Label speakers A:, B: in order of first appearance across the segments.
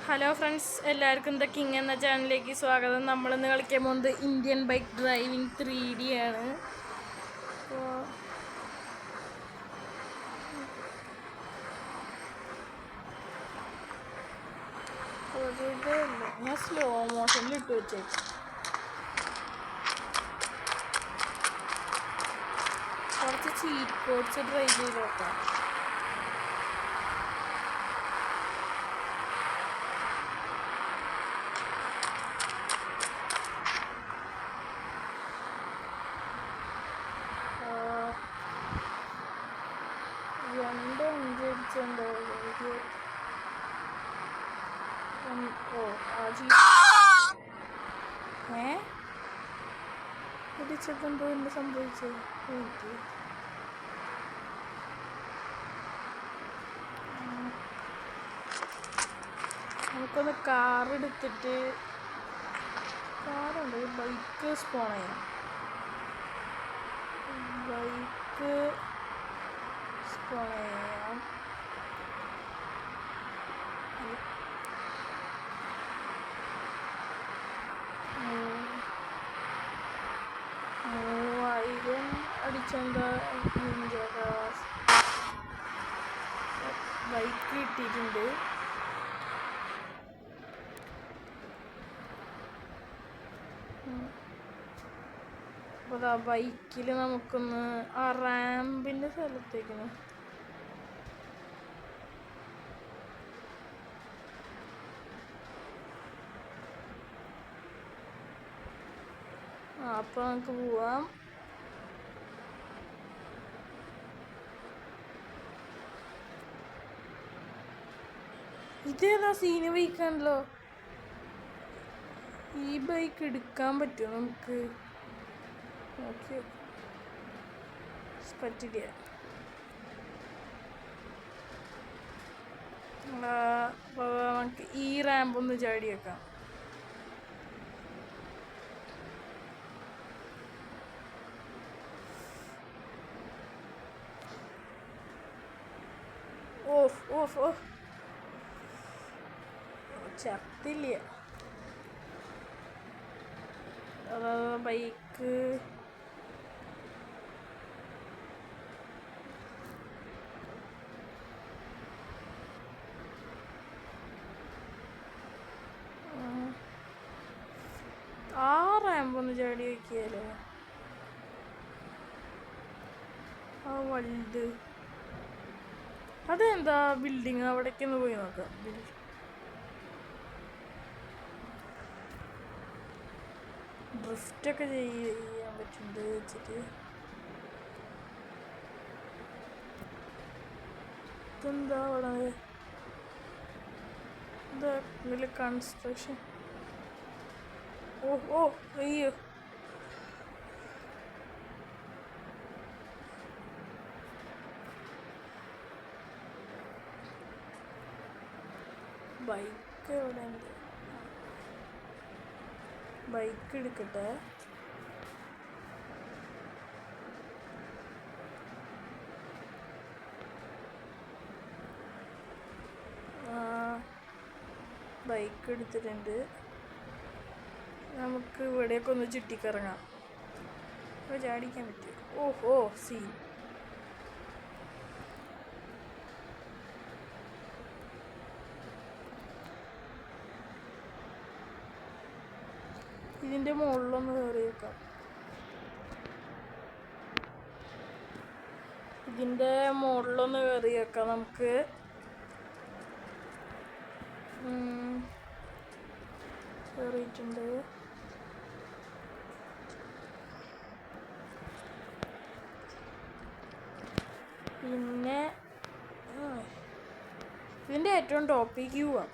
A: Hello friends, എല്ലാവർക്കും the king എന്ന ചാനലിലേക്ക് സ്വാഗതം. നമ്മളിന്ന് കളിക്കാൻ പോകുന്നത് ഇന്ത്യൻ ബൈക്ക് ഡ്രൈവിംഗ് 3D ആണ്. ഞാൻ സ്ലോ മോഷനിൽ ഇട്ട് വെച്ചേക്കും. കുറച്ച് ചീറ്റ് കോഡ്സ് ട്രൈ ചെയ്ത് നോക്കാം. ഇടിച്ചെന്തോ എന്ത് സംഭവിച്ചത്? നമുക്കൊന്ന് കാർ എടുത്തിട്ട് കാറുണ്ട്, ബൈക്ക് സ്പോൺ ചെയ്യാം. ബൈക്ക് സ്പോൺ ചെയ്യാം. അടിച്ചെന്താ ബൈക്ക് കിട്ടിയിട്ടുണ്ട്. അപ്പോൾ ആ ബൈക്കിൽ നമുക്കൊന്ന് ആ റാമ്പിൻ്റെ സ്ഥലത്തേക്കാണ്. അപ്പോൾ നമുക്ക് പോവാം. ഇതേതാ സീന് ബൈക്കാണല്ലോ. ഈ ബൈക്ക് എടുക്കാൻ പറ്റുമോ നമുക്ക്? ഓക്കെ, പറ്റില്ല. നമുക്ക് ഈ റാമ്പൊന്ന് ചാടി വെക്കാം. ഓഫ് ഓഫ് ഓഫ്, ചത്തില്ല. ബൈക്ക് ആ റാമ്പൊന്ന് ചാടി വയ്ക്കിയാലോ? ആ വലുത് അതെന്താ ബിൽഡിങ്? അവിടേക്കൊന്ന് പോയി നോക്കാം. ഡ്രിഫ്റ്റൊക്കെ ചെയ്യാൻ പറ്റുന്നുണ്ട് വെച്ചിട്ട്. ഇതെന്താ അവിടെ? എന്താ ഇതിൽ കൺസ്ട്രക്ഷൻ? ഓ ഓ അയ്യോ, ബൈക്ക് എവിടെ ഉണ്ട്? ബൈക്ക് എടുക്കട്ടെ. ബൈക്ക് എടുത്തിട്ടുണ്ട്. നമുക്ക് ഇവിടെയൊക്കെ ഒന്ന് ചുറ്റിക്കറങ്ങാം. അപ്പോൾ ചാടിക്കാൻ പറ്റും. ഓഹോ, സീൻ. ഇതിൻ്റെ മുകളിലൊന്ന് കയറി വെക്കാം. ഇതിൻ്റെ മുകളിലൊന്ന് കയറി വെക്കാം നമുക്ക്. കയറിയിട്ടുണ്ട്. പിന്നെ ഇതിൻ്റെ ഏറ്റവും ടോപ്പിക്ക് പോവാം.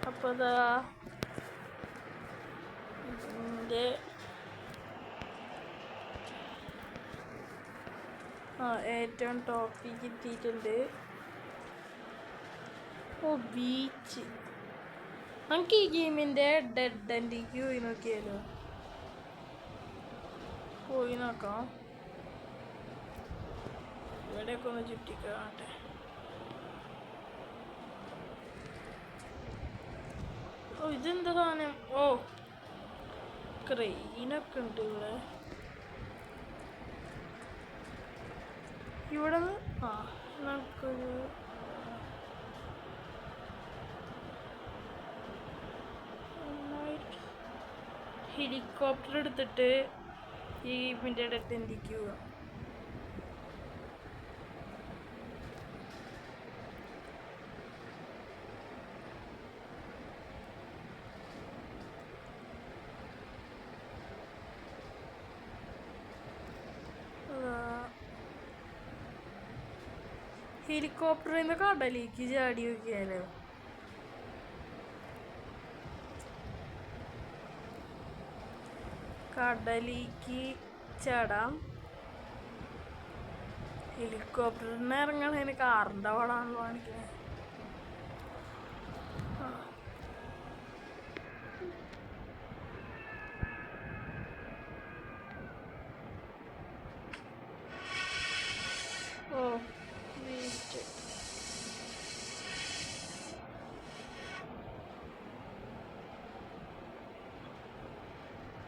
A: അപ്പോൾ അതാ ഇതിൻ്റെ ഏറ്റവും ടോപ്പിക്ക് എത്തിയിട്ടുണ്ട്. ഓ ബീച്ച്. നമുക്ക് ഈ ഗെയിമിൻ്റെ ഡെഡ് എൻഡിലേക്ക് പോയി നോക്കിയാലോ? പോയി നോക്കാം. ഇവിടെയൊക്കെ ഒന്ന് ചുറ്റിക്കാട്ടെ. ഓ ഇതെന്താ സാധനം? ഓ ക്രെയിനൊക്കെ ഉണ്ട് ഇവിടെ. ഇവിടെ നമുക്കൊരു ഹെലികോപ്റ്റർ എടുത്തിട്ട് ഈ ഇതിൻ്റെ അടുത്ത് എന്തിക്കുക. ഹെലികോപ്റ്ററിൽ നിന്ന് കടലിലേക്ക് ചാടി നോക്കിയാലോ? കടലിലേക്ക് ചാടാം. ഹെലികോപ്റ്ററിന് ഇറങ്ങണതിന് കാറിൻ്റെ പടമാണല്ലോ കാണിക്കുന്നത്. ഓ വേസ്റ്റ്.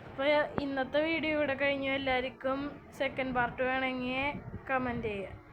A: അപ്പോൾ ഇന്നത്തെ വീഡിയോ ഇവിടെ കഴിഞ്ഞു. എല്ലാവർക്കും സെക്കൻഡ് പാർട്ട് വേണമെങ്കിൽ കമൻറ്റ് ചെയ്യുക.